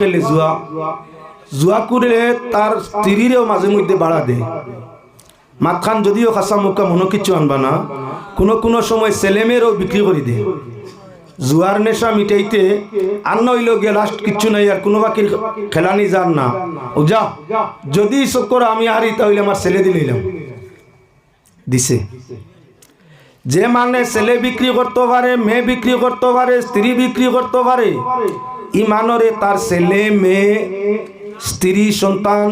জুয়া জুয়া করে তার স্ত্রীরেও মাঝে মধ্যে বাড়া দেয়। মাতখান যদিও খাসা মুখা মনে কিছু আনবা না, কোনো কোনো সময় ছেলেমেয়েরও বিক্রি করে দেয়। জুয়ার নেশা মিটাইতে আর নইল গিয়ে লাস্ট কিচ্ছু নাই, আর কোনো বাকির খেলানি যান না, ও যা যদি চক্কর আমি হারি তাহলে আমার ছেলে দিলাম দিছে। যে মানে ছেলে বিক্রি করতে পারে, মেয়ে বিক্রি করতে পারে, স্ত্রী বিক্রি করতে পারে, ইমানরে তার ছেলে মেয়ে স্ত্রী সন্তান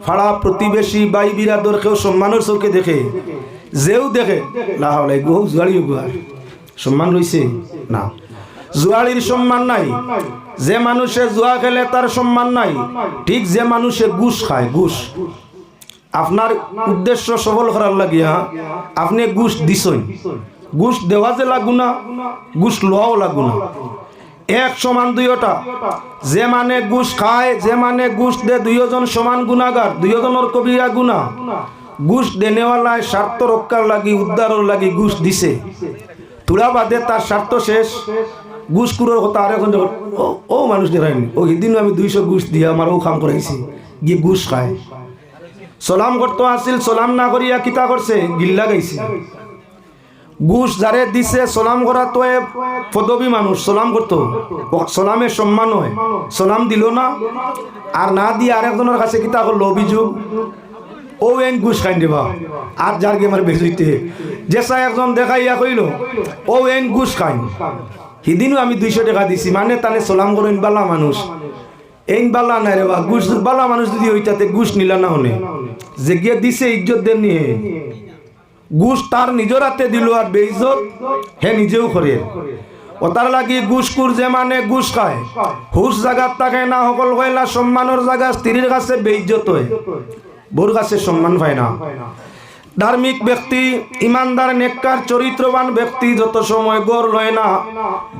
ফাড়া প্রতিবেশী বাই বিরাদর কেউ সম্মানের চোখে দেখে, যেও দেখে লাহাই গো জুয়াড়ি গুয়ার সম্মান রয়েছে না, জুয়াড়ির সম্মান নাই। যে মানুষে জুয়া খেলে তার সম্মান নাই। ঠিক যে মানুষে ঘুষ খায়, ঘুষ আপনার উদ্দেশ্য সফল করার লাগিয়া আপনি ঘুষ দিছেন, ঘুষ দেওয়া যে লাগু না, ঘুষ লওয়াও লাগু না, এক সমান দুইটা। যে মানে ঘুষ খায়, যে মানে ঘুষ দে, দুইজন সমান গুণাগার, দুইজনের কবিরা গুণা। ঘুষ দেনেওয়ালায় স্বার্থ রক্ষার লাগি উদ্ধারের লাগি ঘুষ দিছে, তুলা বাদে তার স্বার্থ শেষ। ঘুষ কুড়োর কথা আর এখন ও মানুষ দেখায়নি, ও এদিন আমি 200 ঘুষ দিয়ে আমার ও কাম করাইছি, গিয়ে ঘুষ খায়। সালাম করতে আসিল, সালাম না করিয়া কিতা করছে, গিল্লা গাইছে। ঘুষ যারে দিছে সালাম করা তো পদবী মানুষ, সালাম করতো, সালামের সম্মান হয়, সালাম দিল না, আর না দিয়ে আরেকজনের কাছে কিতা করলো অভিযোগ, ও এন ঘুষ খাই দেবা। আর যার গে আমার বেজইতে যেসা একজন দেখাইয়া কইল ও এন ঘুষ খাই, সেদিনও আমি 200 টাকা দিছি, মানে তাহলে সালাম করেন বালা মানুষ, এই বালা নাই রে বা ঘুষ বালা মানুষ যদি ওইটাতে ঘুষ নিলা না হনে, যে গিয়ে দিছে ইজ্জত দেন নিয়ে ঘুষ তার নিজের হাতে দিল, আর বেইজ্জত হে নিজেও করে। ও তার লাগি ঘুষখোর যে মানে ঘুষ খায়, হুশ জায়গার থাকে না, সকল কইলা সম্মানের জায়গা স্ত্রীর কাছে বেইজ্জত হয়, বোর কাছে সম্মান পায় না। ধার্মিক ব্যক্তি, ইমানদার, নেককার, চরিত্রবান ব্যক্তি যত সময় গড় লয় না,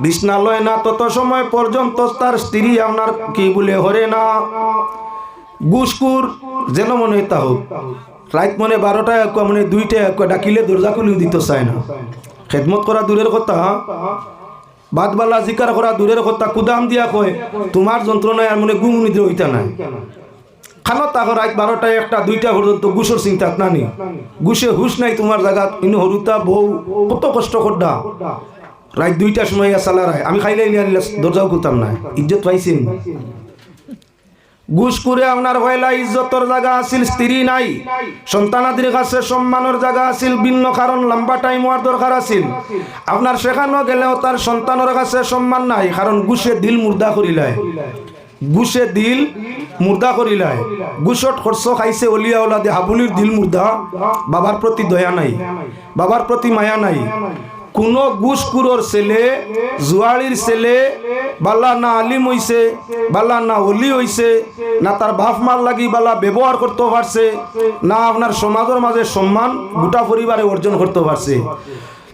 বিছনা লয় না, তত সময় পর্যন্ত তার স্ত্রী আপনার কি বলে হরে না। ঘুষখোর যেন মনে তা হোক, রাত মনে 12টায় মনে 2টায় ডাকিলে দরজা খুলিও দিতে চায় না। খেদমত করা দূরের কথা, বাদবালা জিকার করা দূরের কথা, কুদাম দিয়া কয় তোমার যন্ত্রণায় আর মনে গুমুনিদ্র হইতা নাই। খানো তাকে রাত 12টায় 1টা 2টা পর্যন্ত ঘুষের চিন্তা নানি, ঘুষে হুশ নাই তোমার জায়গা, ইনো হরুতা বউ কত কষ্ট করডা, রাত 2টার সময় চালারায় আমি খাইলে দরজাও খুলতাম না, ইজ্জত পাইছেন। ঘুষ করে আপনার হয়লা ইজ্জতর জায়গা আছিল, স্ত্রী নাই, সন্তানাদের কাছে সম্মানের জায়গা আছিল, ভিন্ন কারণ লম্বা টাইম হওয়ার দরকার আছিল। আপনার সেখানেও গেলেও তার সন্তানের কাছে সম্মান নাই, কারণ ঘুষে দিল মুর্দা করিলায়, ঘুষে দিল মুর্দা করিলায়। ঘুষট খরচ খাইছে অলিয়া ওলাদে, হাবুলির দিল মুর্দা, বাবার প্রতি দয়া নাই, বাবার প্রতি মায়া নাই। কোন ঘুষখোরের ছেলে, জুয়াড়ির ছেলে বালা না আলিম হইছে, বালা না অলি হইছে, না তার বাপ মার লাগি বালা ব্যবহার করতে পারছে, না আপনার সমাজের মাঝে সম্মান গোটা পরিবারে অর্জন করতে পারছে।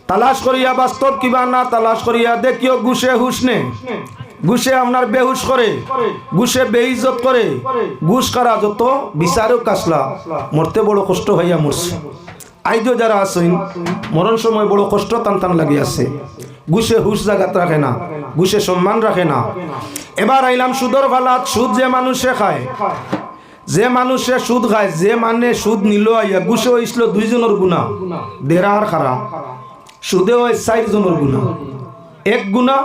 তালাশ করিয়া বাস্তব কিবা না তালাশ করিয়া দেখিও ঘুষে হুশ নে, ঘুষে আপনার বেহুশ করে, ঘুষে বেইজ্জত করে। ঘুষ কারা যত বিচারেও কাসলা, মরতে বড় কষ্ট হইয়া মরছে। আইজও যারা আছেন মরণ সময় বড় কষ্ট টান টান লাগি আছে। ঘুষে হুশ জাগাত রাখে না, ঘুষে সম্মান রাখে না। এবার আইলাম সুদর ফালাত। সুদ যে মানুষে খায়, যে মানুষে সুদ খায়, যে মানে সুদ নিল আইয়া ঘুষে হইছিল 2 জনের গুণা, দেড়া আর খারা। সুদে হয় 4 জনের গুণা, এক গুণা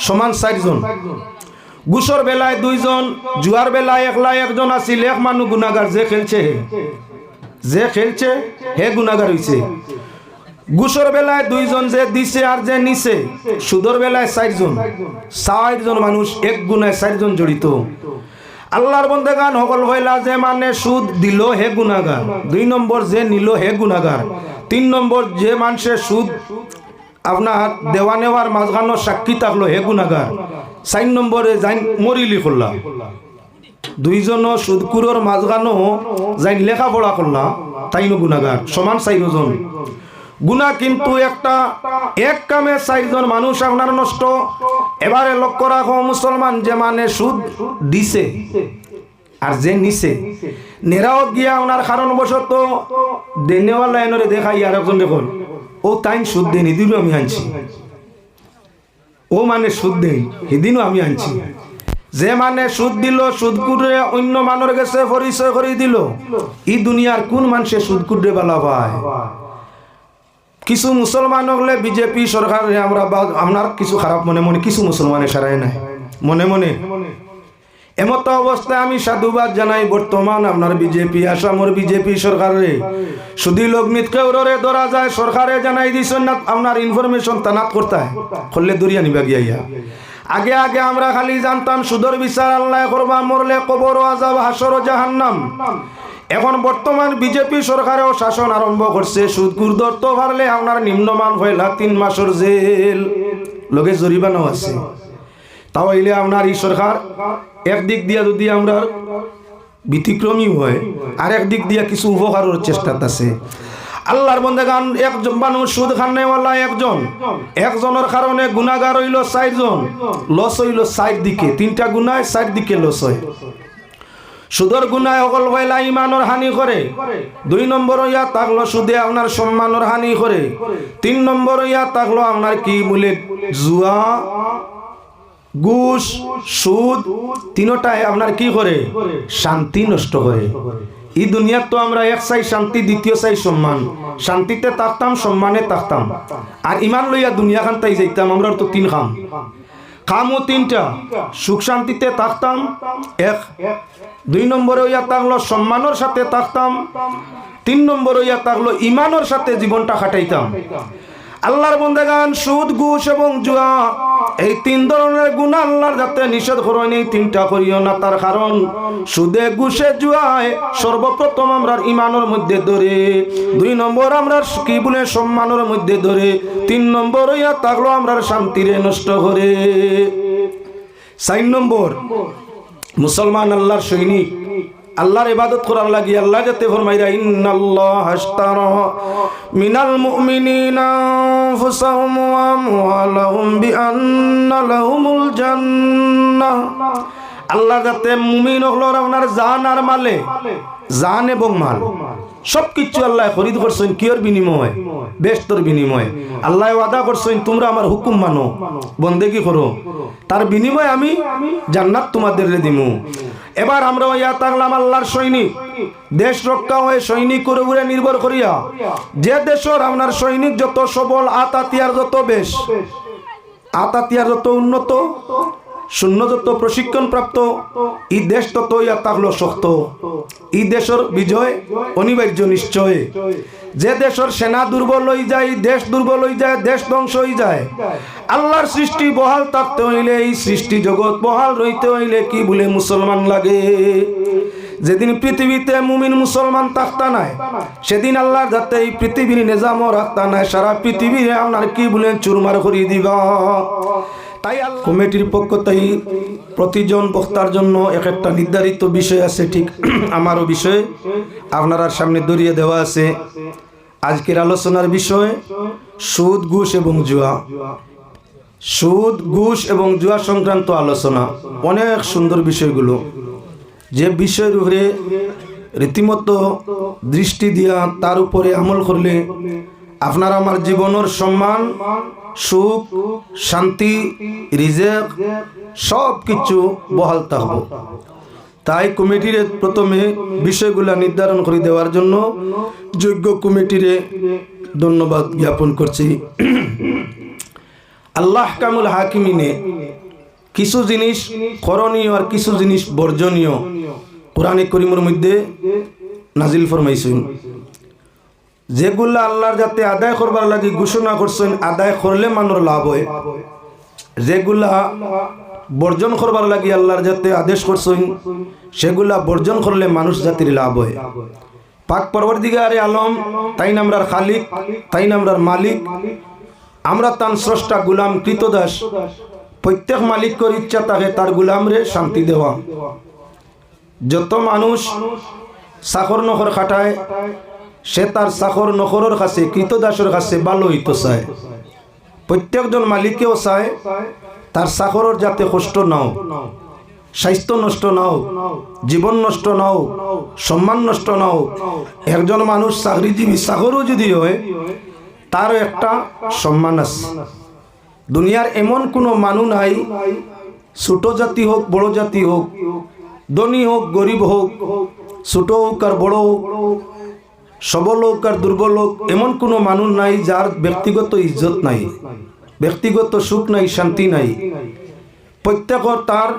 সমান 4 জন। ঘুষর বেলায় 2 জন, জুয়ার বেলায় একলা 1 জন আছিল। এক মানুষ গুণাগার, যে খেলছে যে খেলছে হে গুণাগার হইছে। ঘুষর বেলায় 2 জন, যে দিছে আর যে নিছে। সুদর বেলায় 4 জন, 4 জন মানুষ, এক গুণায় 4 জন জড়িত। আল্লাহর বন্দেগান সকল হইলা, যে মানে সুদ দিল হে গুণাগার, 2 নম্বর যে নিল হে গুণাগার, 3 নম্বর যে মানুষে সুদ আপনার দেওয়া নেওয়ার মাঝখানো সাক্ষী থাকলো হে গুণাগার, 4 নম্বরে যাই মরিলি করলা। 2 জন সুদকুরোর মাঝখানো যাই লেখাপড়া করলা, তাইনো গুণাগার, সমান 4 জন গুণা। কিন্তু একটা এক কামে 4 জন মানুষ আপনার নষ্ট। এবারে লক্ষ্য রাখো মুসলমান, যে মানে সুদ দিছে আর যে নিছে, নেরাও গিয়া ওনার কারণবশত দেনেওয়ালা এনরে দেখাই আর একজন দেখুন ও তাই সুদ দেন, এদিনও আমি আনছি, ও মানে সুদ দেন, সেদিনও আমি আনছি। যে মানে সুদ দিল, সুদ করে অন্য মানুষ কাছে পরিচয় করে দিল, এই দুনিয়ার কোন মানুষে সুদ করে বালা ভাই? কিছু মুসলমান হলে বিজেপি সরকার আমরা আপনার কিছু খারাপ মনে মনে কিছু মুসলমানের সারাই নাই মনে মনে। এমত অবস্থায় আমি সাধুবাদ জানাই বর্তমান আপনার বিজেপি আসামর বিজেপি সরকারে শুধু লগ্নিত কেউরে ধরা যায় সরকারে জানাই দিছেন না আপনার ইনফরমেশন তানাত করতে করলে দূরিয়া নিবা গিয়া। আগে আগে আমরা খালি জানতাম সুদর বিচার আল্লাহ করবা, মরলে কবর আযাব হাসর জাহান্নাম। এখন বর্তমান বিজেপি সরকারেও শাসন আরম্ভ করছে, সুদখোর ধরতে পারলে আপনার নিম্নমান হইলা 3 মাসের জেল, লগে জরিমানাও আছে। তাহলে আপনার এই সরকার একদিক দিয়া যদি আমরা ব্যতিক্রমী হয়, আর একদিক দিয়া কিছু উপকারের চেষ্টা আছে। আল্লাহর বান্দাগান একজন মানুষ সুদ খানেওয়ালা একজনের কারণে গুনাহগার হইল 4 জন, লস হইল 4 দিকে, 3টা গুনাহ 4 দিকে লস হয়। সুদর গুনাহ অকল হইলা ইমানের হানি করে, 2 নম্বর হইয়া তাকলো সুদে আপনার সম্মানের হানি করে, 3 নম্বর হইয়া তাকলো আপনার কি বলে জুয়া ঘুষ সুদ, তিনটাই আপনার কি করে শান্তি নষ্ট করে। এই দুনিয়া তো আমরা এক চাই শান্তি, দ্বিতীয় চাই সম্মান। শান্তিতে থাকতাম, সম্মানে থাকতাম, আর ইমান লইয়া দুনিয়া খান তাই যাইতাম। আমরা তো 3 খামও 3টা, সুখ শান্তিতে থাকতাম 1, 2 নম্বরে হইয়া থাকলো সম্মানের সাথে থাকতাম, 3 নম্বর হইয়া থাকলো ইমানের সাথে জীবনটা কাটাইতাম। আল্লাহর বান্দাগান সুদ ঘুষ এবং জুয়া এই 3 ধরনের গুনাহ আল্লাহর যাতে নিষেধ করেন, এই 3টা করিও না। তার কারণ সুদে ঘুষে জুয়ায় সর্বপ্রথম আমরা ইমানের মধ্যে ধরে, 2 নম্বর আমরা কি বলে সম্মানের মধ্যে ধরে, 3 নম্বর হইয়া থাকলো আমরা শান্তিরে নষ্ট করে। 4 নম্বর মুসলমান আল্লাহর সৈনিক, আল্লাহর ইবাদত করার লাগি আল্লাহ যাতে ফরমাইরা ইন্নাল্লাহা আশতারা মিনাল মুমিনিনা আনফুসাহুম ওয়া আমওয়ালাহুম বিআন্না লাহুমুল জান্নাহ। আল্লাহ যাতে মুমিন হলোর আপনার জান আর মালে, জান এবং মাল সবকিছু আল্লাহ খরিদ করছেন কিয়র বিনিময়? বেহেশতের বিনিময়। আল্লাহ ওয়াদা করছেন তোমরা আমার হুকুম মানো, বন্দেগী করো, তার বিনিময়ে আমি জান্নাত তোমাদের দিমু। এবার আমরা ইয়া থাকলাম আল্লাহর সৈনিক, দেশ রক্ষা হয়ে সৈনিকের উপরে নির্ভর করিয়া, যে দেশের আপনার সৈনিক যত সবল, আতাতিয়ার যত বেশ, আতাতিয়ার যত উন্নত, শূন্য যত প্রশিক্ষণ প্রাপ্ত, এই দেশ তত ইয়া থাকলো শক্ত। এই দেশের বিজয় অনিবার্য নিশ্চয়। যে দেশের সেনা দুর্বল হয়ে যায়, দেশ দুর্বল হয়ে যায়, দেশ ধ্বংস হয়ে যায়। আল্লাহর সৃষ্টি বহাল থাকতে হইলে, এই সৃষ্টি জগৎ বহাল রইতে হইলে কি বলে মুসলমান লাগে। যেদিন পৃথিবীতে মুমিন মুসলমান থাকতা নাই, সেদিন আল্লাহর যাতে এই পৃথিবীর নিজামও রাখতা নাই, সারা পৃথিবী আপনার কি বলে চুরমার করিয়ে দিবা। তাই কমিটির পক্ষ থেকে প্রতিজন বক্তার জন্য একটা নির্ধারিত বিষয় আছে, ঠিক আমারও বিষয় আপনার সামনে ধরিয়ে দেওয়া আছে। আজকের আলোচনার বিষয় সুদ ঘুষ এবং জুয়া। সুদ ঘুষ এবং জুয়া সংক্রান্ত আলোচনা, অনেক সুন্দর বিষয়গুলো, যে বিষয়ের উপরে রীতিমতো দৃষ্টি দিয়া তার উপরে আমল করলে আপনার আমার জীবনের সম্মান, সুখ, শান্তি, রিজেক সব কিছু বহাল থাকবো। তাই কমিটির প্রথমে বিষয়গুলা নির্ধারণ করে দেওয়ার জন্য যোগ্য কমিটিরে ধন্যবাদ জ্ঞাপন করছি। আল্লাহ কামুল হাকিমিনে কিছু জিনিস করণীয় আর কিছু জিনিস বর্জনীয় কোরআনে করিমের মধ্যে নাজিল ফরমাইছেন, যেগুলা আল্লাহর যাতে আদায় করবার লাগি ঘোষণা করছেন, আদায় করলে মানুষ লাভ হয়। যেগুলা বর্জন করবার লাগি আল্লাহর যাতে আদেশ করছেন, সেগুলা বর্জন করলে মানুষ জাতির লাভ হয়। পাক পরবর্তীকারে আলম তাই নামরার খালিক, তাই নামরার মালিক, আমরা তার স্রষ্টা গুলাম কৃতদাস। প্রত্যেক মালিকের ইচ্ছা থাকে তার গুলামরে শান্তি দেওয়া। যত মানুষ চাকর নখর খাটায়, সে তার চাকর নখরের কাছে, কৃতদাসের কাছে ভালো হইতে চায়। প্রত্যেকজন মালিকেও চায় তার চাকরের যাতে কষ্ট নাও, স্বাস্থ্য নষ্ট নাও, জীবন নষ্ট নাও, সম্মান নষ্ট নাও। একজন মানুষ চাকরিজীবী, চাকরও যদি হয়, তারও একটা সম্মান আছে। দুনিয়ার এমন কোনো মানুষ নাই ছোট জাতি হোক বড় জাতি হোক, ধনী হোক গরিব হোক, ছোট হোক আর বড় হোক, সবল হোক আর দুর্বল হোক, এমন কোনো মানুষ নাই যার ব্যক্তিগত ইজ্জত নাই, ব্যক্তিগত সুখ নাই, শান্তি নাই। প্রত্যেকের তার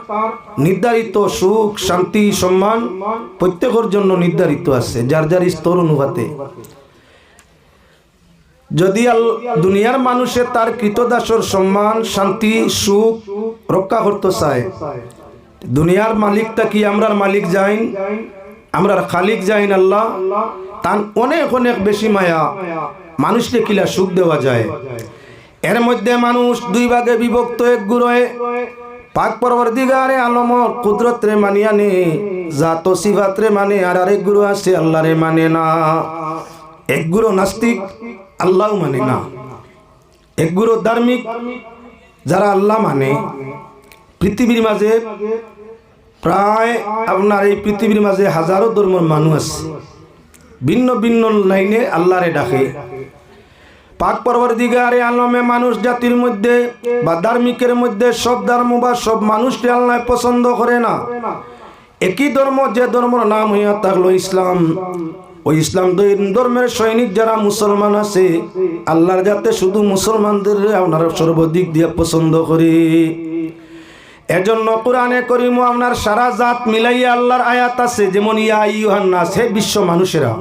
নির্ধারিত সুখ, শান্তি, সম্মান প্রত্যেকের জন্য নির্ধারিত আছে যার যার স্তর অনুপাতে। যদি দুনিয়ার মানুষে তার কৃতদাসর সম্মান, শান্তি, সুখ রক্ষা করতে চায়, দুনিয়ার মালিকটা কি আমরার মালিক যাইন, আমরার খালিক যাইন আল্লাহ, তার অনেক অনেক বেশি মায়া মানুষকে কিলা সুখ দেওয়া যায়। এর মধ্যে মানুষ দুই ভাগে বিভক্ত। এক গুরুয়ে পাক পরবর্তীকারে আলমর কুদরত রে মানিয়া নে, জাত সিফাত রে মানে, আর আরেক গুরু আছে আল্লাহ রে মানে না। এক গুরু নাস্তিক, আল্লাহ মানে না। এক গুরু ধার্মিক, যারা আল্লাহ মানে। পৃথিবীর মাঝে প্রায় আপনার এই পৃথিবীর মাঝে হাজারো ধর্মের মানুষ আছে, ভিন্ন ভিন্ন লাইনে আল্লাহরে ডাকে। পাক পরবর্তীকারে আলমে মানুষ জাতির মধ্যে বা ধার্মিকের মধ্যে সব ধর্ম বা সব মানুষকে আল্লাহ পছন্দ করে না। একই ধর্ম, যে ধর্মের নাম হইয়া থাকলো ইসলাম, ওই ইসলাম ধর্মের সৈনিক যারা মুসলমান আছে, আল্লাহর যাতে শুধু মুসলমানদের আপনারা সর্বাধিক দিয়ে পছন্দ করে। এজন্য কোরআনে করিম আপনার সারা জাত মিলাইয়া আল্লাহর আয়াত আছে, যেমন ইয়া আইয়ুহান নাস, হে বিশ্ব মানুষেরা,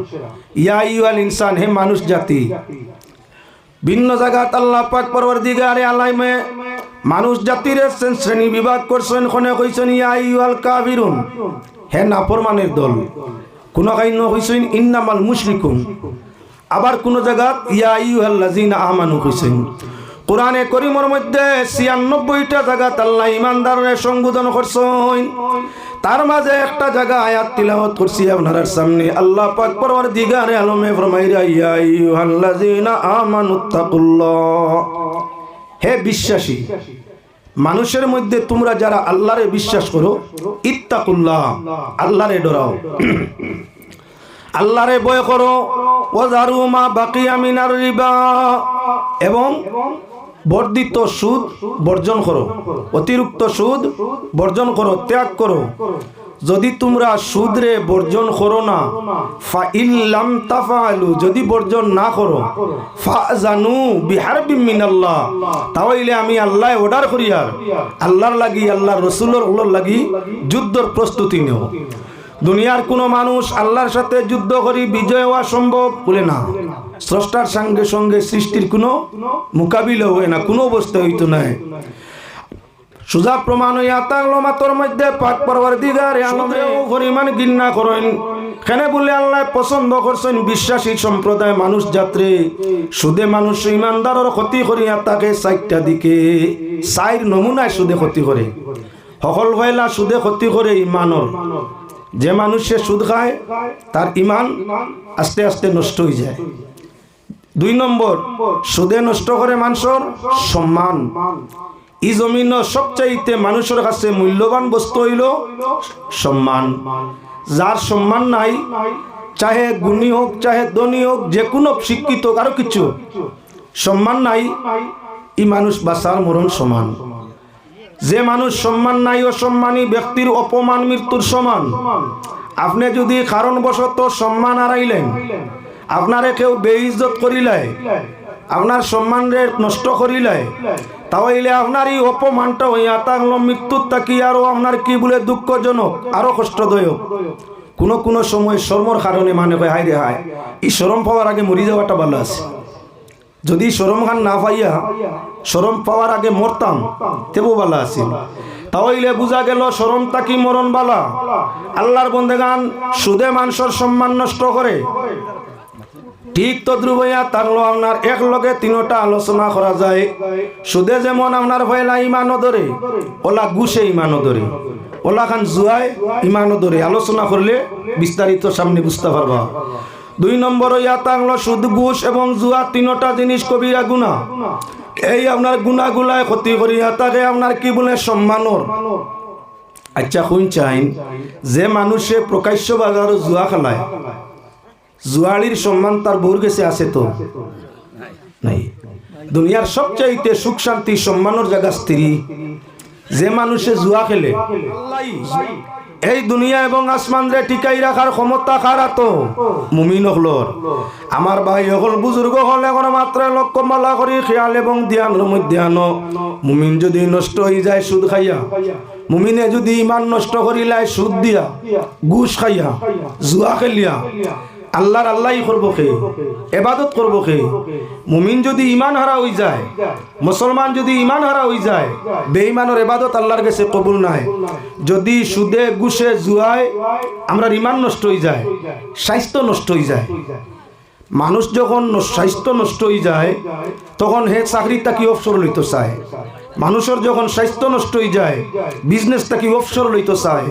ইয়া আইয়ুহাল ইনসান, হে মানুষ জাতি। ভিন্ন জায়গাত আল্লাহ পাক পরবর্তীকারে আলাইমে মানুষ জাতির শ্রেণী বিভাগ করছেন। কোনে কইছেন ইয়া আইয়ুহাল কাফিরুন, হে নাফরমানের দল। কোন কাইন্য কইছেন ইন্নামাল মুশরিকুন। আবার কোন জায়গাত ইয়া আইয়ুহাল্লাযিনা আমানু কইছেন। কোরআনে করিমের মধ্যে ৯৬টা জায়গাত আল্লাহ ইমানদারের সম্বোধন করছেন। তার মাঝে একটা জায়গা আয়াত তিলাওয়াত করছি আপনার সামনে। আল্লাহ পাক পরওয়ারদিগারে আলমে ফরমাইরা ইয়া আইয়ুহাল্লাযিনা আমানুত্তাকুল্লাহ, হে বিশ্বাসী মানুষের মধ্যে তোমরা যারা আল্লাহরে বিশ্বাস করো, ইত্তাকুল্লাহ, আল্লাহরে ডরাও, আল্লাহরে ভয় করো। ওয়াজারু মা বাকিয়া মিনার রিবা, এবং বর্ধিত সুদ বর্জন করো, অতিরিক্ত সুদ বর্জন করো, ত্যাগ করো। যদি তোমরা সুদরে বর্জন করো না, ফাইল্লাম তাফআলু, যদি বর্জন না করো, ফাজানু বিহারবিম মিনাল্লাহ, তাহলে আমি আল্লাহ অর্ডার করি আর আল্লাহর লাগি, আল্লাহর রাসূলের লাগি যুদ্ধের প্রস্তুতি নেও। দুনিয়ার কোন মানুষ আল্লাহর সাথে যুদ্ধ করি বিজয় হওয়া সম্ভব বলে না। স্রষ্টার সঙ্গে সঙ্গে সৃষ্টির কোনো মোকাবিলা হয় না, কোনো অবস্থা হইতো না। সুজা প্রমাণ হইয়া থাকলো মাতর মধ্যে পাক পরওয়ারদিগারে আলমেও পরিমাণ ঘৃণা করেন। কেন বলে আল্লাহ পছন্দ করছেন বিশ্বাসী সম্প্রদায় মানুষ যাত্রে সুদে মানুষ ইমানদারের ক্ষতি করিয়া তাকে 4টা দিকে 4 নমুনায় সুদে ক্ষতি করে। সকল ভাইলা সুদে ক্ষতি করে ইমানর। যে মানুষে সুদ খায় তার ইমান আস্তে আস্তে নষ্ট হয়ে যায়। 2 নম্বর, সুদে নষ্ট করে মানুষের সম্মান। এই জমিন সবচাইতে মানুষের কাছে মূল্যবান বস্তু হইল সম্মান। যার সম্মান নাই, চাহে গুণী হোক, চাহে ধনী হোক, যে কোনো শিক্ষিত হোক, আরো কিছু সম্মান নাই, এই মানুষ বাঁচার মরণ সমান। যে মানুষ সম্মান নাই, অসম্মানী ব্যক্তির অপমান মৃত্যুর সমান। আপনি যদি কারণবশত সম্মান হারাইলেন, আপনারে কেউ বেইজ্জত করিলে, আপনার সম্মানরে নষ্ট করিলে, তাহলে আপনার এই অপমানটা হইয়া থাকলো মৃত্যুর তাকি আরো আপনার কি বলে দুঃখজনক, আরো কষ্টদায়ক। কোনো সময় শরমর কারণে মানে কয় হায় রে হায়, এই শরম পাওয়ার আগে মরি যাওয়াটা ভালো আছে। যদি শরম খান না পাইয়া শরম পাওয়ার আগে মরতাম তেবো ভালো আছিল। তাহলে বুঝা গেল শরম তাকি মরণ বালা। আল্লাহর বন্দেগান সুদে মানুষের সম্মান নষ্ট করে। ঠিক তদ্রুপ হইয়া থাকলো আপনার এক লগে 3টা আলোচনা করা যায়। সুদে যেমন আপনার পয়লা ইমানও ধরে, ওলা ঘুষে ইমানও ধরে, ওলা খান জুয়ায় ইমানও ধরে। আলোচনা করলে বিস্তারিত সামনে বুঝতে পারবা। 2 নম্বর হইয়া থাকলো সুদ, ঘুষ এবং জুয়া 3টা জিনিস কবিরা গুনাহ। এই আপনার গুনাহগুলায় ক্ষতি করিয়া থাকে আপনার কি বলে সম্মানর। আচ্ছা শুন চাইন, যে মানুষে প্রকাশ্য বাজার জুয়া খেলায়, জুয়ালির সম্মান তার বউর কাছে আছে তো নাই। দুনিয়ার সবচাইতে সুখ শান্তি সম্মানের জায়গা স্ত্রী। যে মানুষে জুয়া খেলে এই দুনিয়া এবং আসমান রে টিকাই রাখার ক্ষমতা কারা তো মুমিন হলর। আমার ভাই হল বুজুর্গ হল এখন মাত্র লক্ষ্য মালা করি খেয়াল এবং ধ্যানের মধ্যে আনো। মুমিন যদি নষ্ট হয়ে যায় সুদ খাইয়া, মুমিনে যদি ইমান নষ্ট করিলায় সুদ দিয়া, ঘুষ খাইয়া, জুয়া খেলিয়া, আল্লাহর আল্লাহই করবো কে, এবাদত করবো কে? মুমিন যদি ইমান হারা হয়ে যায়, মুসলমান যদি ইমান হারা হয়ে যায়, বেঈমানের এবাদত আল্লাহর কাছে কবুল নাই। যদি সুদে ঘুষে জুয়ায় আমরা ইমান নষ্ট হয়ে যায়, স্বাস্থ্য নষ্ট হয়ে যায়। মানুষ যখন স্বাস্থ্য নষ্ট হয়ে যায় তখন হে চাকরিটা কি অবসর লইতে চায়। মানুষের যখন স্বাস্থ্য নষ্ট হয়ে যায় বিজনেসটা কি অবসর লইতে চায়।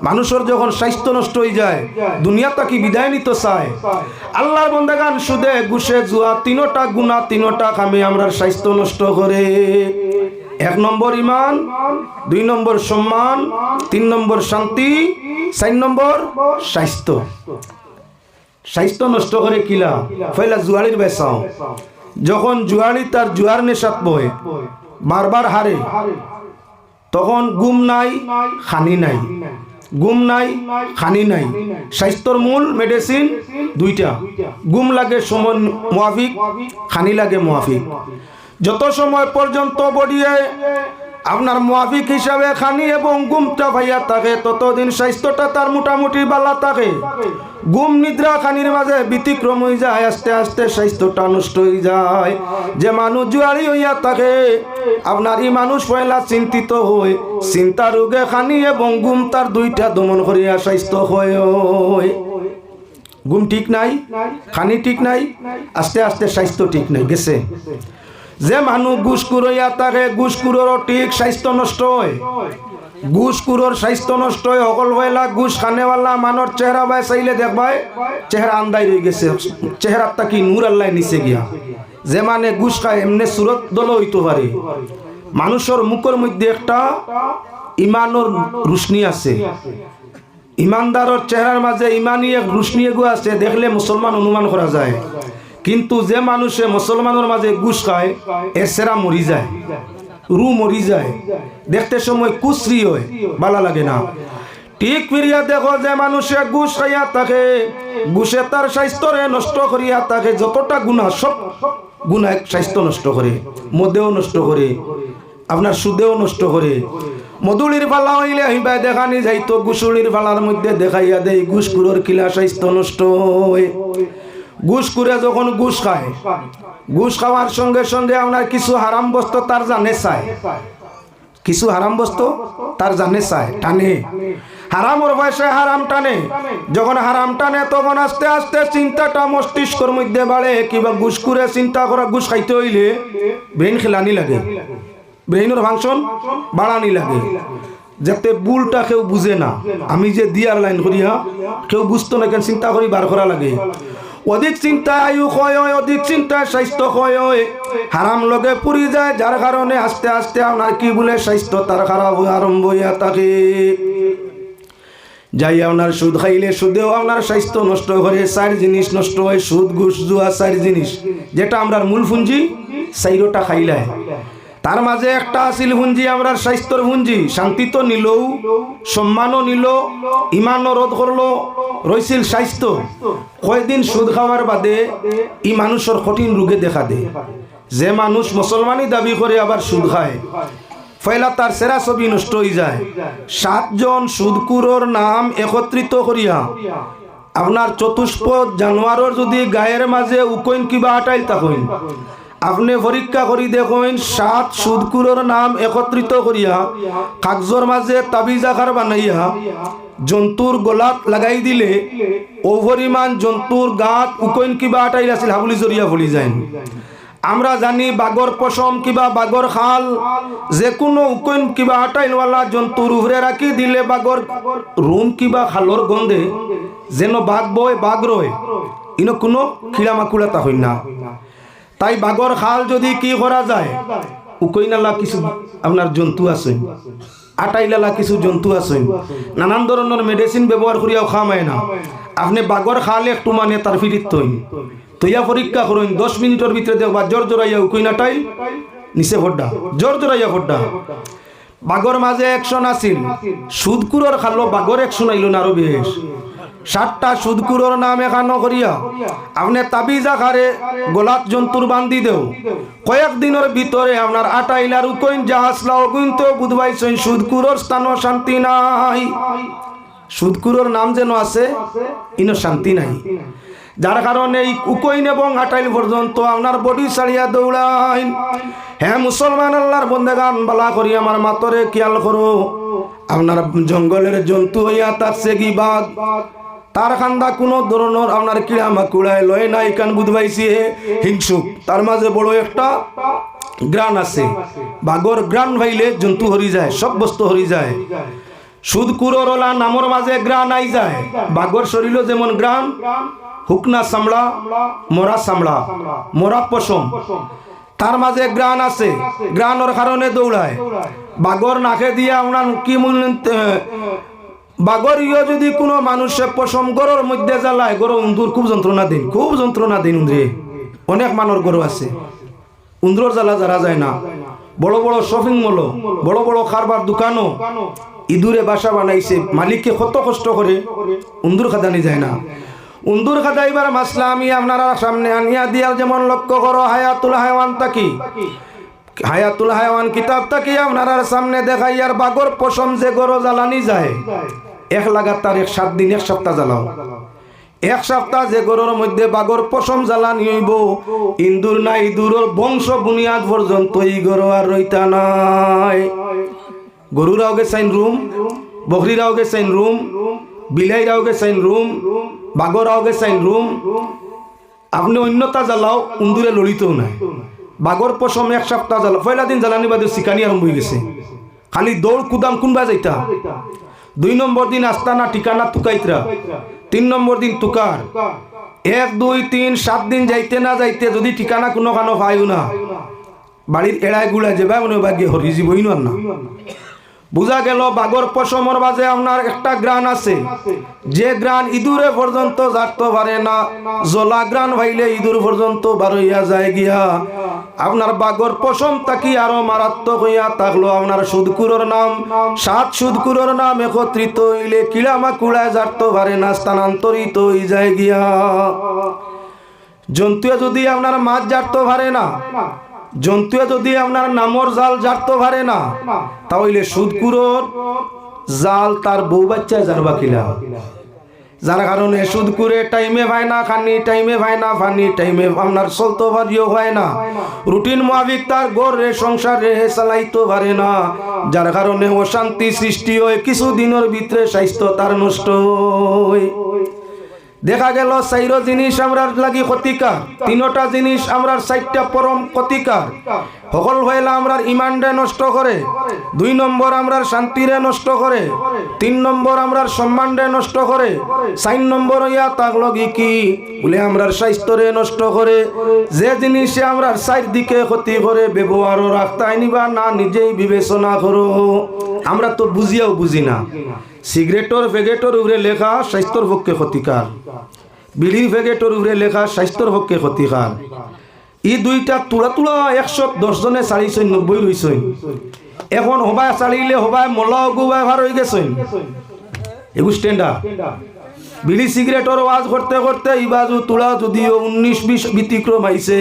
মানুষের যখন স্বাস্থ্য নষ্ট হয়ে যায় দুনিয়াটা কি বিদায় নিতে চায়। আল্লাহর বান্দাগান সুদে ঘুষে জুয়া তিনটা গুনাহ, তিনটা কামে আমরা স্বাস্থ্য নষ্ট করে। 1 নম্বর ইমান, 2 নম্বর সম্মান, 3 নম্বর শান্তি, 4 নম্বর স্বাস্থ্য। স্বাস্থ্য নষ্ট করে কিলা ফেলা জুয়ারির বেসাও। যখন জুয়ারি তার জুয়ার নেশাত বয় বারবার হারে তখন গুম নাই খানি নাই, গুম নাই খানি নাই। স্বাস্থ্যর মূল মেডিসিন দুইটা, গুম লাগে সময় মুআফিক, খানি লাগে মুআফিক। যত সময় পর্যন্ত বডিয়ে আপনার মুআফিক হিসাবে খানি এবং গুমটা ভাইয়া থাকে ততদিন স্বাস্থ্যটা তার মোটামুটি ভালো থাকে। গুম নিদ্রা খানির মাঝে ব্যতিক্রম হয়ে যায়, আস্তে আস্তে স্বাস্থ্যটা নষ্ট হয়ে যায়। যে মানুষ জুয়ারি হইয়া থাকে আপনার এই মানুষ পয়লা চিন্তিত হয়ে চিন্তা রোগে খানি এবং গুম তার দুইটা দমন করিয়া স্বাস্থ্য হয়। গুম ঠিক নাই, খানি ঠিক নাই, আস্তে আস্তে স্বাস্থ্য ঠিক নাই গেছে। যে মানুষ ঘুষখোর হইয়া থাকে ঘুষখোরেরও ঠিক স্বাস্থ্য নষ্ট হয়। ঘুষখোরের স্বাস্থ্য নষ্ট হয়। অকল হইলা ঘুষ খানেওয়ালা মানুষ চেহারা বাই চাইলে দেখবাই চেহারা আন্দাই রয়ে গেছে, চেহারাটা কি নূর আল্লাহ নিচে গিয়া। যে মানে ঘুষ খায় এমনি সুরত দল হইতে পারে। মানুষের মুখের মধ্যে একটা ইমানের রুশনি আছে, ইমানদারের চেহারার মাঝে ইমানি এক রুশনি এগু আছে, দেখলে মুসলমান অনুমান করা যায়। কিন্তু যে মানুষে মুসলমানের মাঝে ঘুষ খায় এর সেরা মরি যায়, রু মরি যায়, দেখতে সময় কুশ্রি হয়, ভালো লাগে না। ঠিক ফিরিয়া দেখো যে মানুষে ঘুষ খাইয়া থাকে, ঘুষে তার স্বাস্থ্যরে নষ্ট করিয়া থাকে। যতটা গুনাহ সব গুনাহ স্বাস্থ্য নষ্ট করে, মদেও নষ্ট করে, আপনার সুদেও নষ্ট করে। মধুলির ফালা হইলে হিবাই দেখানি যাইতো, ঘুষুলির ফালার মধ্যে দেখাইয়া দেয় ঘুষখোরের কিলা স্বাস্থ্য নষ্ট হয়। ঘুষ করে যখন ঘুষ খায়, ঘুষ খাওয়ার সঙ্গে সঙ্গে আপনার কিছু হারাম বস্তু তার জানে চায়, কিছু হারাম বস্তু তার জানে চায়, টানে। হারামর পয়সায় হারাম টানে। যখন হারাম টানে তখন আস্তে আস্তে চিন্তাটা মস্তিষ্কর মধ্যে বাড়ে। কিবা ঘুষ করে চিন্তা করা, ঘুষ খাইতে হইলে ব্রেন খেলানি লাগে, ব্রেইনের ফাংশন বাড়ানি লাগে, যাতে ভুলটা কেউ বুঝে না। আমি যে দিয়ার লাইন করিয়া কেউ বুঝতো না, কেন চিন্তা করি বার করা লাগে। অধিক চিন্তা আয়ু ক্ষয় হয়, অধিক চিন্তায় স্বাস্থ্য ক্ষয় হয়, হারাম লগে পুরি যায়। যার কারণে আস্তে আস্তে আপনার কি বলে স্বাস্থ্য তার খারাপ হয়ে আরম্ভ হইয়া থাকে। যাই আপনার সুদ খাইলে সুদেও আপনার স্বাস্থ্য নষ্ট করে। 4 জিনিস নষ্ট হয়, সুদ ঘুষ জুয়া, 4 জিনিস, যেটা আমরা মূল পুঁজি 4টা খাইলায়। তার মাঝে একটা আছিল পুঁজি আমরা স্বাস্থ্যর পুঁজি। শান্তি তো নিল, সম্মানও নিল, ইমানও রোধ করলো, রইছিল স্বাস্থ্য। কয়েকদিন সুদ খাওয়ার বাদে ই মানুষের কঠিন রোগে দেখা দেয়। যে মানুষ মুসলমানি দাবি করে আবার সুদ খায়, ফয়লা তার সেরা ছবি নষ্ট হয়ে যায়। 7 জন সুদকুরোর নাম একত্রিত করিয়া আপনার চতুষ্পদ জানোয়ারের যদি গায়ের মাঝে উকইন কিবা আটাইল তাকইন, আপনি পরীক্ষা করি দেখুন 7 সুদকুরোর নাম একত্রিত করিয়া কাগজের মাঝে তাবিজ আকার বানাইয়া জন্তুর গলাত লাগাই দিলে ও পরিমাণ জন্তুর গাত উকইন কিবা আটাইল আছিল হাবুলি জরিয়া ভুলি যায়। আমরা জানি বাগর পশম কিবা বাগর খাল, যে কোনো উকইন কিবা আটাইলওয়ালা জন্তুর উপরে রাখি দিলে বাগর রুম কিবা খালর গন্ধে যেন বাঘ বয় বাঘ রয়, ইনো কোনো খিড়ামাকুড়া তা হই না। তাই বাগর খাল যদি কি করা যায়, উকইনালা কিছু আপনার জন্তু আছে, আটাইলালা কিছু জন্তু আছে, নানান ধরনের মেডিসিন ব্যবহার করিয়াও খামায় না। আপনি বাগর খাল একটু মানে তার ফিরিত তৈন তৈয়া পরীক্ষা করুন, 10 মিনিটের ভিতরে দেখবা জোর জোরাইয়া উকইন আটাইল নিচে ফড্ডা, জোর জোরাইয়া ফড্ডা। বাগর মাঝে 100 আছিল, সুদকুরর খালো বাগর 100 আইল না আরো বেশ। 7টা সুদকুরর নাম এখানো করিয়া আপনি তাবিজ আকারে গোলাপ জন্তুর বান্ধি দেও, কয়েকদিনের ভিতরে আপনার আটাইলার উকইন জাহাজলাও কিন্তু বুধবাইছেন সুদকুরর স্থান শান্তি নাই। সুদকুরর নাম যেন আছে ইনো শান্তি নাই, যার কারণে এই উকইন এবং আটাইল পর্যন্ত আপনার বডি ছাড়িয়া দৌড়াইন। হ্যাঁ মুসলমান আল্লাহর বন্দেগান বালা করি আমার মাতরে খেয়াল করো, আপনার জঙ্গলের জন্তু হইয়া থাকছে কি বাঘ, তার খান্দা কোনো ধরনের আপনার কিড়া মাকুড়ায় লয় নাই কান বুধবাইছি হিংসুক, তার মাঝে বড় একটা গ্রান আছে। বাঘর গ্রান ভাইলে জন্তু হরি যায়, সব বস্তু হরি যায়। সুদকুরলা নামর মাঝে গ্রান আই যায়, বাঘর শরীর যেমন গ্রান, হুকনা চামড়া, মরা চামড়া, মরা পশম, তার মাঝে গ্রান আছে, গ্রানের কারণে দৌড়ায়। বাঘর নাকে দিয়ে আপনার কি বাঘর ইয়ে যদি কোনো মানুষের পশম গরুর মধ্যে জ্বালায়, গরু উন্দুর খুব যন্ত্রণা দিন, খুব যন্ত্রণা দিন উন্দরে। অনেক মানুষ গরু আছে উন্দুর জ্বালা যারা যায় না। বড় বড় শপিং মল, বড় বড় খারবার দোকানও ইঁদুরে বাসা বানাইছে, মালিককে কত কষ্ট করে উন্দুর খাদানি যায় না। উন্দুর খাদাইবার মাসলা আমি আপনারা সামনে আনিয়া দিয়ার যেমন লক্ষ্য করো হায়াতুল হায়াওয়ান তাকি, হায়াতুল হায়াওয়ান কিতাব তাকি আপনারা সামনে দেখাই। আর বাঘর পশম যে গরু জ্বালানি যায় এক লাগাতার 7 দিন 1 সপ্তাহ জ্বালাও, 1 সপ্তাহ যে গরুর মধ্যে বাঘর পশম জ্বালানি হইব, ইন্দুর না ইঁদুরের বংশ বুনিয়াদ পর্যন্ত এই গরু আর রইতা নাই। গরুরাও গেছেন রুম, বকরিরাও গেছেন রুম, বিলাইরাও গেছেন রুম, বাঘরাও গেছেন রুম। আপনি অন্যতা জ্বালাও উন্দুরে লড়িতেও নাই। বাঘর পশম 1 সপ্তাহ জ্বালাও, পয়লা দিন জ্বালানি বাদে শিকানি আরম্ভ হয়ে গেছে, খালি দৌড় কুদাম কোনবা যাইতা। 2 নম্বর দিন আস্তানা ঠিকানা তুকাইতরা, 3 নম্বর দিন তুকার, 1 2 3 7 দিন যাইতে না যাইতে যদি ঠিকানা কোনো কানো পাইও না, বাড়ির এড়াই গুলা যাবা মনে বাগে হরি জীবই না। বুঝা গেল বাঘর পশমর বাজে আপনার একটা গ্রান আছে, যে গ্রান ইঁদুরে পর্যন্ত জারতে পারে না, জলা গ্রান ভাইলে ইঁদুর পর্যন্ত বারইয়া যায় গিয়া। আপনার বাঘর পশম তাকি আরো মারাত্মক হইয়া থাকলো আপনার সুদকুরর নাম, 7 সুদকুরর নাম একত্রিত হইলে কিড়ামা কুড়ায় জারতে পারে না, স্থানান্তরিত হয়ে যায় গিয়া। জন্তুয়ে যদি আপনার মাছ জারতে পারে না, জন্তুয়ে যদি আপনার নামর জাল জারতে পারে না, তাহলে সুদকুরর জাল তার বউ বাচ্চায় জারবা কিলা। যার কারণে সুদকুরে টাইমে ভাই না খানি, টাইমে ভাই না ফানি, টাইমে আপনার চলতে পারিও হয় না, রুটিন মোয়াবিক তার গড়ে সংসার রেহে চালাইতে পারে না, যার কারণে অশান্তি সৃষ্টি হয়, কিছু দিনের ভিতরে স্বাস্থ্য তার নষ্ট হয়। দেখা গেল 4 জিনিস আমরার লাগি ক্ষতিকার, 3টা জিনিস আমরার 4টা পরম ক্ষতিকার। সকল হইলা আমরার ইমানরে নষ্ট করে, 2 নম্বর আমরার শান্তিরে নষ্ট করে, 3 নম্বর আমরার সম্মানরে নষ্ট করে, 4 নম্বর হইয়া তাক লগি কি বলে আমরার স্বাস্থ্যরে নষ্ট করে। যে জিনিসে আমরার 4 দিকে ক্ষতি করে ব্যবহারও রাখতাই নিবা না, নিজেই বিবেচনা করো। আমরা তো বুঝিয়াও বুঝি না, সিগারেটর প্যাকেটর উপরে লেখা স্বাস্থ্যর পক্ষে ক্ষতিকার, বিড়ির প্যাকেটর উপরে লেখা স্বাস্থ্যর পক্ষে ক্ষতিকার। এই 2টা তুলা তুলা 110 জনে 490 রইছেন। এখন হবায় চালিলে হবায় মলা গুবায় ভার হয়ে গেছেন, এগুলো স্ট্যান্ডার্ড। বিড়ি সিগারেটর ওয়াজ করতে করতে এই বাজু তুলা যদিও 19-20 ব্যতিক্রম আইছে,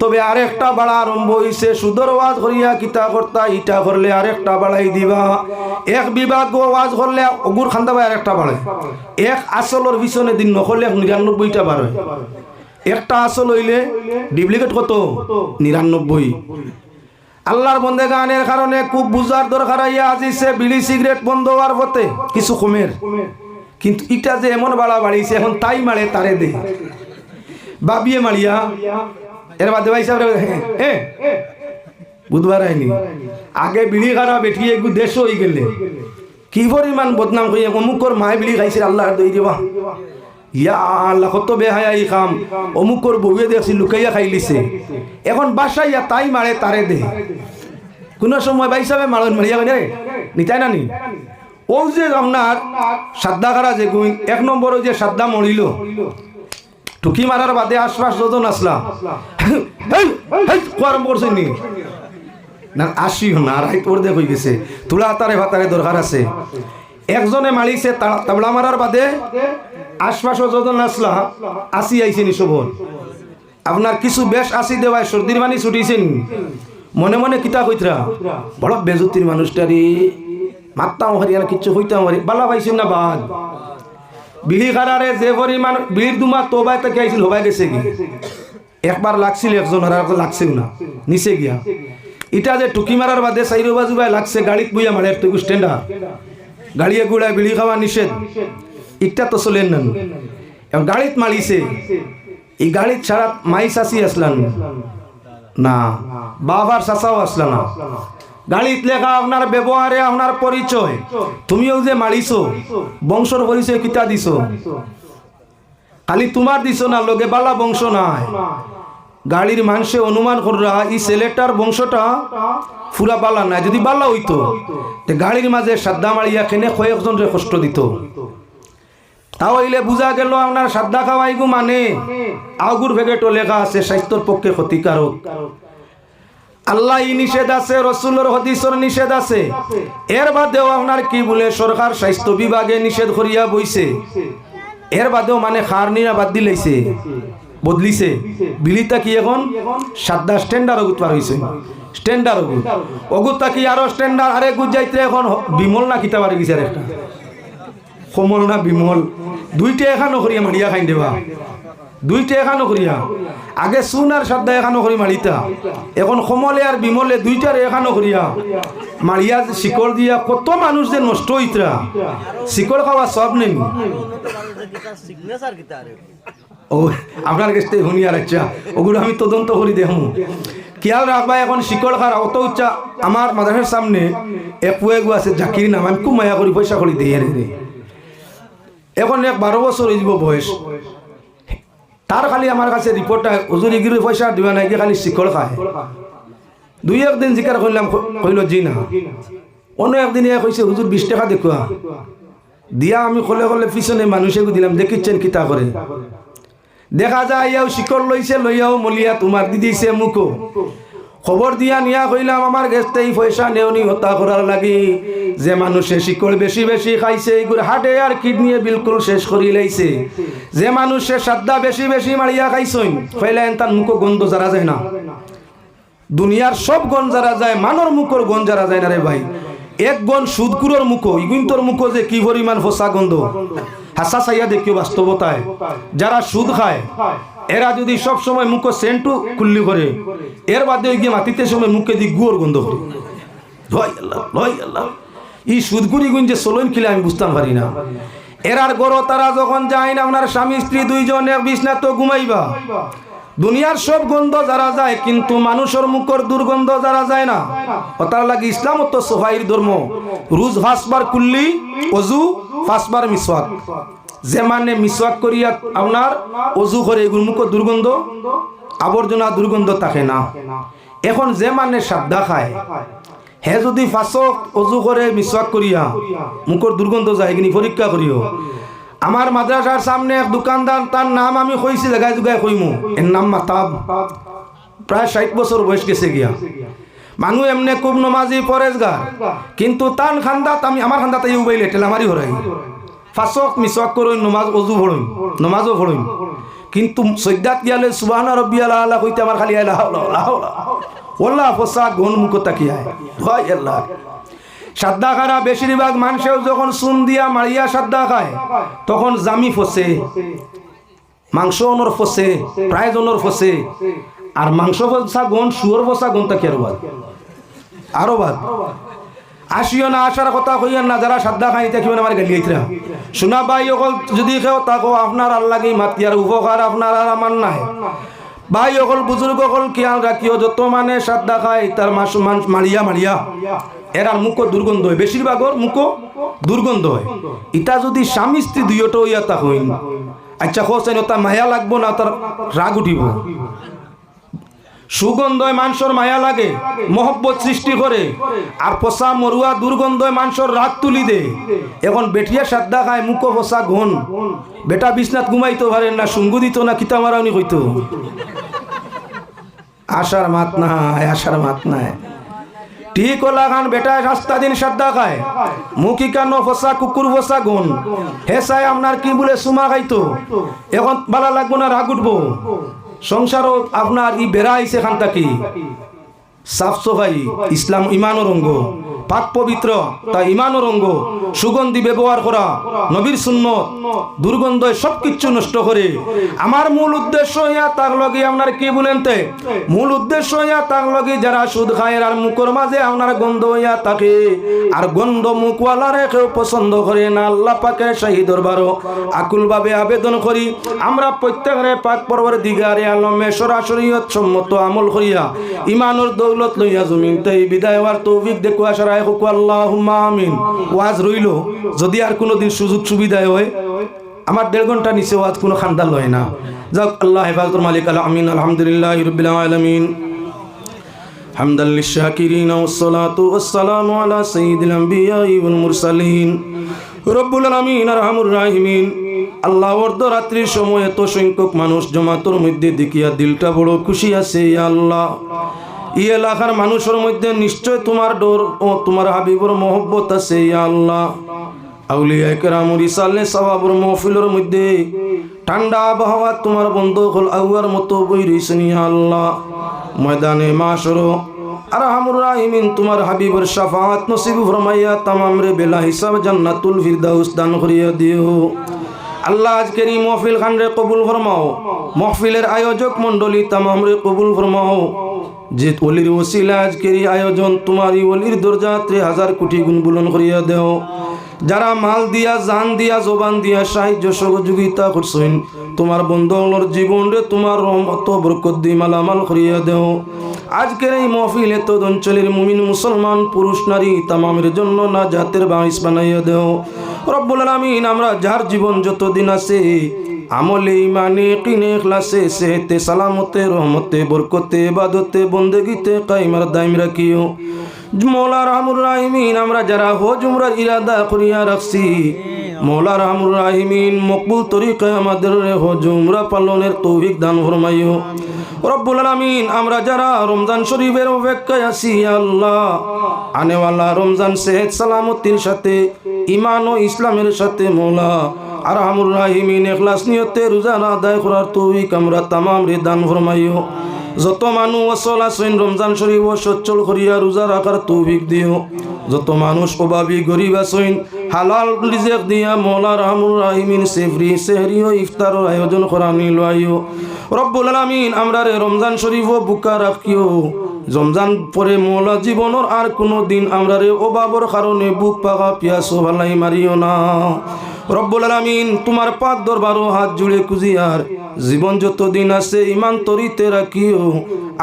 তবে আরেকটা বাড়া আরম্ভ হইছে। সুদর ওয়াজ করিয়া কিতা করতা, ইটা করলে আরেকটা বাড়াই দিবা। এক বিভাগ ওয়াজ করলে অগুর খান্দা ভাই আরেকটা বাড়ে, এক আসলের পিছনে দিন নকরলে 99টা বাড়ে। একটা আসল হইলে ডুপ্লিকেট কত 99। আল্লাহর বন্দেগানের কারণে খুব বুঝার দরকার আইয়া আজিছে বিড়ি সিগারেট বন্ধ হওয়ার পথে কিছু কমের, কিন্তু ইটা যে এমন বাড়া বাড়িছে এখন তাই মারে তারে দে বাবিয়ে মারিয়া এর বাদে ভাই সাহেব বুধবার আইনি আগে বিড়ি খারা বেঠিয়ে একটু দেশ হয়ে গেলে কি পরিমাণ বদনাম করি অমুকর মায় বিড়ি খাইছে আল্লাহ দই দিবা ইয়া আল্লাহ কত বেহায়াই খাম, অমুকর বউয়ে দেখছি লুকাইয়া খাই লিছে, এখন বাসাইয়া তাই মারে তারে দে। কোন সময় ভাই সাহেব মারন মারিয়া নিতাই না নি ও যে আপনার সাদ্দা খারা যে গুণ 1 নম্বর যে সাদ্দা মরিল টুকি মারার বাদে আশপাশ যজন আসলা আরম্ভ করছেন নি না আসিও না রাইত ওর দেখ হয়ে গেছে তুলা তারে ভাতারে দরকার আছে একজনে মারিছে তাবলা মারার বাদে আশপাশও যখন আসলা আসি আইছে নি সবল আপনার কিছু বেশ আসি দেওয়ায় সর্দির মানি ছুটিছেন মনে মনে কিতা কইতরা বড় বেজুতির মানুষটারি মাত্তাও হারি আর কিচ্ছু হইতাম হারি বালা পাইছেন না বাদ বিড়ি খারারে যে পরিমাণ বিড়ির দুমা তোবাই তাকে আইছিল হবাই গেছে কি একবার লাগছিল একজন আর লাগছেও না নিচে গিয়া এটা যে টুকি মারার বাদে সাইরো বাজু ভাই লাগছে গাড়িত বইয়া মারে তুই স্ট্যান্ডার গাড়িয়ে গুড়ায় বিড়ি খাওয়া নিষেধ ইটা তো চলেন না এবং গাড়িত মারিছে এই গাড়িত ছাড়া মাই চাষি আসলাম না বাবার চাচাও আসলা না গাড়িত লেখা আপনার ব্যবহারে আপনার পরিচয় তুমিও যে মারিছো বংশর পরিচয় কিতা দিছো খালি তোমার দিছো না লগে বালা বংশ নাই গাড়ির মানুষে অনুমান কররা এই ছেলেটার বংশটা পুরা বালা নাই যদি বালা হইতো তে গাড়ির মাঝে সাদ্দা মারিয়া খেনে কয়েকজন রে কষ্ট দিত তাও হইলে বুঝা গেল আপনার সাদ্দা খাওয়াইগু মানে আগুর ভেগেটো লেখা আছে স্বাস্থ্যর পক্ষে ক্ষতিকারক আল্লাহ ই নিষেধ আছে রসুলের হাদিসের নিষেধ আছে এর বাদেও আপনার কি বলে সরকার স্বাস্থ্য বিভাগে নিষেধ করিয়া বইছে এর বাদেও মানে খার নিরা বাদ দিলাইছে বদলিছে বিলিতা কি এখন সাদ্দা স্ট্যান্ডার অগুত পার হইছে স্ট্যান্ডার অগুত অগুতা কি আরো স্ট্যান্ডার আরে গুজ যাইতে এখন বিমল না কিতা পারে গেছে একটা সমল না বিমল দুইটা এখানো করিয়া মারিয়া খাই দেবা দুইটা এখানো করিয়া আগে সুন আর সাদ্দা এখানো করি মারিতা এখন সমলে আর বিমলে দুইটার এখানো করিয়া মারিয়া শিকড় দিয়া কত মানুষ যে নষ্ট হইতরা শিকড় খাওয়া সব নেই ও আপনার কাছে শুনিয়ার আচ্ছা ওগুলো আমি তদন্ত করি দেখুন খেয়াল রাখবা এখন শিকড় খার অত উচ্চা আমার মাদ্রাসার সামনে এক পুয়েগু আছে জাকির নাম আমি খুব মায়া করি পয়সা করি দিয়ে রে এখন এক 12 বছর হয়ে যাব বয়স তার খালি আমার কাছে রিপোর্টটা হুজুর এগিরি পয়সা দিবা নাই খালি শিকড় খায় দুই একদিন জিকার করলাম কইল জি না অন্য একদিন কইছে হুজুর 20 টাকা দেখুয়া দিয়া আমি কলে কলে পিছনে মানুষে দিলাম দেখিচ্ছেন কিতা করে দেখা যায় ইয়াও শিকড় লইছে লইয়াও মলিয়া তোমার দিদিছে মুখো খবর দিয়া নিয়া কইলাম আমার গেছতে এই পয়সা নেওনি হত্যা করার লাগি যে মানুষে শিকড় বেশি বেশি খাইছে এইগুলো হাটে আর কিডনি বিলকুল শেষ করি লাইছে যে মানুষে সাদ্দা বেশি বেশি মারিয়া খাইছইন কইলেন তার মুখো গন্ধ যারা যায় না দুনিয়ার সব গন যারা যায় মানর মুখর গন যারা যায় না রে ভাই এক গন সুদকুরর মুখো ইগুন্তর মুখো যে কি পরিমাণ ফসা গন্ধ হাসা চাইয়া দেখিও বাস্তবতায় যারা সুদ খায় এরা যদি সব সময় মুখো সেন্টু কুল্লি করে এর বাদে গিয়ে মাটিতে সময় মুখে দিয়ে গুয়োর গন্ধ করে লয় আল্লাহ এই সুদগুড়ি গুণ যে চলন খিলে আমি বুঝতাম পারি না এরার গড় তারা যখন যায় না আপনার স্বামী স্ত্রী দুইজন এক বিছনা তো ঘুমাইবা দুনিয়ার সব গন্ধ যারা যায় কিন্তু মানুষের মুখের দুর্গন্ধ যারা যায় না তার লাগে ইসলাম তো সফাইর ধর্ম রোজ 5 বার কুল্লি ওযু 5 বার মিসওয়াক যে মানে মিসওয়াক করিয়া আপনার ওযু করে এগুলো মুখের দুর্গন্ধ আবর্জনা দুর্গন্ধ থাকে না এখন যে মানে সাদ্দা খায় হে যদি 5 ওযু করে মিসওয়াক করিয়া মুখের দুর্গন্ধ যায় কিনি পরীক্ষা করিও আমার মাদ্রাসার সামনে এক দোকানদার তার নাম আমি কইছি জায়গায় জায়গায় কইমু এর নাম মাতাব প্রায় 60 বছর বয়স গেছে গিয়া মানুষ এমনি খুব নমাজি পরেজগার কিন্তু তান খান্দাত আমি আমার খান্দাতে উবাইলে টেলামারি হরাই 5 মিসওয়াক করই নমাজ ওযু পড়ই নমাজও পড়ই কিন্তু সজ্জাত গিয়ালে সুবহানা রাব্বিয়াল আলা কইতে আমার খালি লা হাওলা ওয়াল্লাহ ফসা গুন মুখ তাকিয়ায় ভাই আল্লাহ সাদ্দা খারা বেশিরভাগ মানুষেও যখন চুন দিয়া মারিয়া সাদ্দা খায় তখন জামি ফসে মাংস অনর ফসে প্রায় জনর ফসে আর মাংস ফসা গুণ শুয়োর ফসা গুণ তাকে আরো বাদ আসিও না আসার কথা কইয়া না যারা সাদ্দা খাই দেখিবেন আমার গালিয়াইতরা শোনা ভাই অকল যদি কেউ তাকো আপনার আল্লাহকে মাতিয়ার উপকার আপনার আর আমার নাই ভাই অকল বুজুর্গ অকল খেয়াল রাখিও যত মানে সাদ্দা খায় তার মারিয়া মারিয়া এরার মুখো দুর্গন্ধ হয় বেশিরভাগর মুখো দুর্গন্ধ হয় এটা যদি স্বামী স্ত্রী দুইটা হইয়া তা হইন আচ্ছা হোসেন তার মায়া লাগবো না তার রাগ উঠিব সুগন্ধয় মানুষের মায়া লাগে মহব্বত সৃষ্টি করে আর পচা মরুয়া দুর্গন্ধয় মানুষের রাগ তুলি দে এখন বেটিয়া সাদ্দা খায় মুখো পচা ঘন বেটা বিছনাত ঘুমাইতে পারেন না সুঙ্গু দিত না কিতা মারাউনি কইতো আশার মাত নাই ঠিক ওলা খান বেটায় রাস্তা দিন সাদ্দা খায় মুখি কানো ফসা কুকুর ফসা গুণ হে চাই আপনার কি বলে সুমা খাইতো এখন বালা লাগবো না রাগ উঠবো সংসারও আপনার ই বেড়া আইছে খান তাকি সাফ সফাই ইসলাম ইমানের অঙ্গ পাক পবিত্র তা ইমানের অঙ্গ সুগন্ধি ব্যবহার করা নবীর সুন্নত দুর্গন্ধ সবকিছু নষ্ট করে আমার মূল উদ্দেশ্য ইয়া তার লগে আপনার কি বলেন তে মূল উদ্দেশ্য ইয়া তার লগে যারা সুদ খায় আর মুখের মাঝে আপনার গন্ধ ইয়া থাকে আর গন্ধ মুখওয়ালারে কেউ পছন্দ করে না আল্লাহ পাকের শাহী দরবারও আকুলভাবে আবেদন করি আমরা প্রত্যেকের পাক পরওয়ারদিগারে আলমে সরাসরিয়ত সম্মত আমল করিয়া ইমানের দৌলত লইয়া জমিন তাই বিদায় হওয়ার তৌফিক দেখো আশা রায় হোক আল্লাহুম্মা আমিন ওয়াজ রইল যদি আর কোনো দিন সুযোগ সুবিধায় হয় আমার 1.5 ঘন্টা নিচে ওয়াজ কোনো খান্দাল হয় না যাক আল্লাহ হেফাজতুল মালিক আমিন আলহামদুলিল্লাহি রাব্বিল আলামিন হামদাল লিশাকিরিন ওয়াসসালাতু ওয়াসসালামু আলা সাইয়্যিদিল আমবিয়া ওয়াল মুরসালিন রব্বুল আলামিন আরহামুর রাহিমিন আল্লাহ অর্ধরাত্রির সময় এত সংখ্যক মানুষ জমাতর মধ্যে দেখিয়া দিলটা বড় খুশি আছে ইয়া আল্লাহ এই এলাকার মানুষের মধ্যে নিশ্চয় তোমার ডর ও তোমার হাবিবর মহব্বত আছে ইয়া আল্লাহ আউলিয়া কেরামুর ইসালে সওয়াবর মাহফিলের মধ্যে ঠান্ডা আবহাওয়া তোমার বন্ধ হল আউয়ার মতো বই রইছেন ইয়া আল্লাহ ময়দানে মাশর আরহামুর রাহিমিন তোমার হাবিবর শাফাআত নসিব ফরমাইয়া तमाम রে বেলা হিসাব জান্নাতুল ফিরদাউস দান করিয়া দিও আল্লাহ আজকের এই মাহফিল খান রে কবুল ফরমাও মাহফিলের আয়োজক মণ্ডলী तमाम রে কবুল ফরমাও যে ওলির ওসিলা আজকের এই আয়োজন তোমারই ওলির দরজাতে 1000 কোটি গুণ বুলন করিয়া দেও যারা মাল দিয়া জান দিয়া জবান দিয়া সাহায্য সহযোগিতা করছেন তোমার বন্ধুর জীবন রে তোমার রহমত বরকত দি মালামাল করিয়া দেও আজকের এই মাহফিলে তো অঞ্চলের মুমিন মুসলমান পুরুষ নারী তামামের জন্য নাজাতের বাঈস বানাইয়া দেও রব্বুল আলামিন আমরা যার জীবন যতদিন আছে আমলে ইমানে কিনে ইখলাসে সেহতে সালামতে রহমতে বরকতে ইবাদতে বন্দেগিতে কায়েমার দাইম রাখিও মওলা রাহমুর রাহিমিন আমরা যারা হজ উমরার ইরাদা করিয়া রাখছি মওলা রাহমুর রাহিমিন মকবুল তরিকায় আমাদের হজ উমরা পালনের তৌফিক দান ফরমাইও রব্বুল আলামিন আমরা যারা রমজান শরীফের অপেক্ষায় আছি আল্লাহ আনেওয়ালা রমজান সেহত সালামতির সাথে ঈমান ও ইসলামের সাথে মওলা আরহামুর রাহিমিন ইখলাস নিয়তে রোজা আদায় করার তৌফিক আমরা तमाम রে দান ফরমাইও যত মানুষ ওসল আছেন রমজান শরীফ সচ্ছল করিয়া রোজা রাখার তৌফিক দিও যত মানুষ অভাবী গরিব আছেন হালাল রিজিক দিয়া মওলা রাহমুর রাহিমিন সেহরি সেহরি ও ইফতারের আয়োজন করা নিলাইও রব্বুল আলামিন আমরা রে রমজান শরীফ বুকা রাখিও রমজান পরে মওলা জীবনের আর কোনো দিন আমরা রে অভাবের কারণে বুক পাকা পিয়াসো ভালাই মারিও না রব্বুল আলামিন তোমার পাক দরবারও হাত জুড়ে কুজিয়ার জীবন যত দিন আছে ইমান তরিতে রাখিও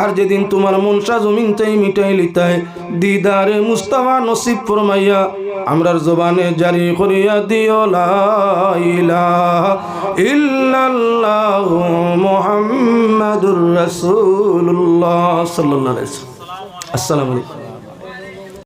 আর যেদিন তোমার মনসা জমিনটাই মিটাই লিতায় দিদারে মুস্তাফা নসিব ফরমাইয়া আমরার জবানে জারি করিয়া দিও লা ইলাহা ইল্লাল্লাহু মুহাম্মাদুর রাসূলুল্লাহ সাল্লাল্লাহু আলাইহি ওয়াসাল্লাম। আসসালামু আলাইকুম।